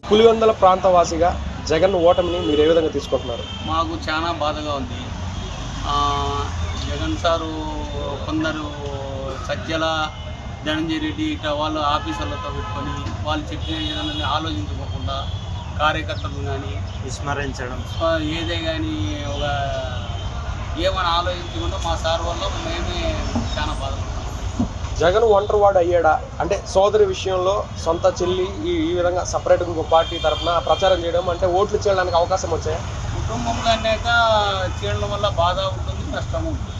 పులివెందుల ప్రాంతవాసిగా జగన్ ఓటమిని మీరు ఏ విధంగా తీసుకుంటున్నారు? మాకు చాలా బాధగా ఉంది. జగన్ సారు కొందరు సజ్జల, ధనంజయ రెడ్డి ఇట్లా వాళ్ళు ఆఫీసర్లతో పెట్టుకొని వాళ్ళు చెప్పిన విధానాన్ని ఆలోచించుకోకుండా కార్యకర్తలు కానీ విస్మరించడం ఏదే కానీ ఒక ఏమైనా ఆలోచించకుండా మా సార్ వల్ల మేమే చాలా బాధపడుతున్నాం. జగన్ ఒంటరివాడు అయ్యాడా? అంటే సోదరి విషయంలో సొంత చెల్లి ఈ విధంగా సపరేట్గా ఇంకో పార్టీ తరఫున ప్రచారం చేయడం అంటే ఓట్లు చేయడానికి అవకాశం వచ్చాయి. కుటుంబంలో అన్నాక చేయడం వల్ల బాధ ఉంటుంది, నష్టం ఉంటుంది.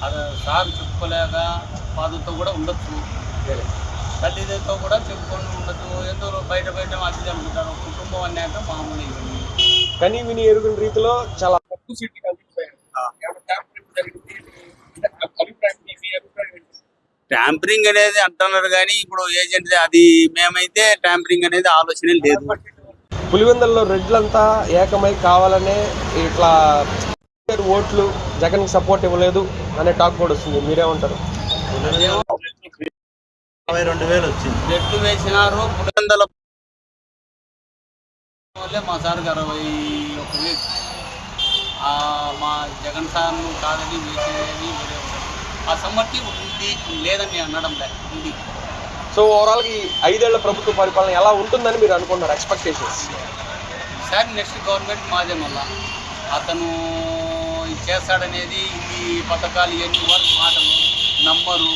అది సార్ చెప్పుకోలేక బాధతో కూడా ఉండొచ్చు, తల్లిదండ్రులతో కూడా చెప్పుకొని ఉండొచ్చు. ఏదో బయట అతిథి అనుకుంటారు. కుటుంబం అన్నాక మామూలు ఇవన్నీ కానీ విని ఎరుగుని రీతిలో చాలా తక్కువ సీట్లు కనిపించాయి. ట్యాంపరింగ్ అనేది అంటున్నారు కానీ ఇప్పుడు ఏజెంట్ అది మేమైతే ట్యాంపరింగ్ అనేది ఆలోచన లేదు. పులివెందుల్లో రెడ్లంతా ఏకమై కావాలనే ఇట్లా ఓట్లు జగన్కి సపోర్ట్ ఇవ్వలేదు అనే టాక్ కూడా వస్తుంది. మీరేమంటారు? 22,000 వచ్చింది. రెడ్లు వేసినారు. పులివెందుల వల్లే మా సార్కి 61,000. మా జగన్ సార్ను కాదని వేసేది వేరే ఆ సమ్మతి ఉంది, లేదని అనడం ఉంది. సో ఓవరాల్గా ఈ 5 ఏళ్ల ప్రభుత్వ పరిపాలన ఎలా ఉంటుందని మీరు అనుకుంటున్నారు? ఎక్స్పెక్టేషన్స్ సార్ నెక్స్ట్ గవర్నమెంట్ మాదే, మళ్ళా అతను చేస్తాడనేది ఈ పథకాలు ఎన్ని వరకు మాటలు నమ్మరు.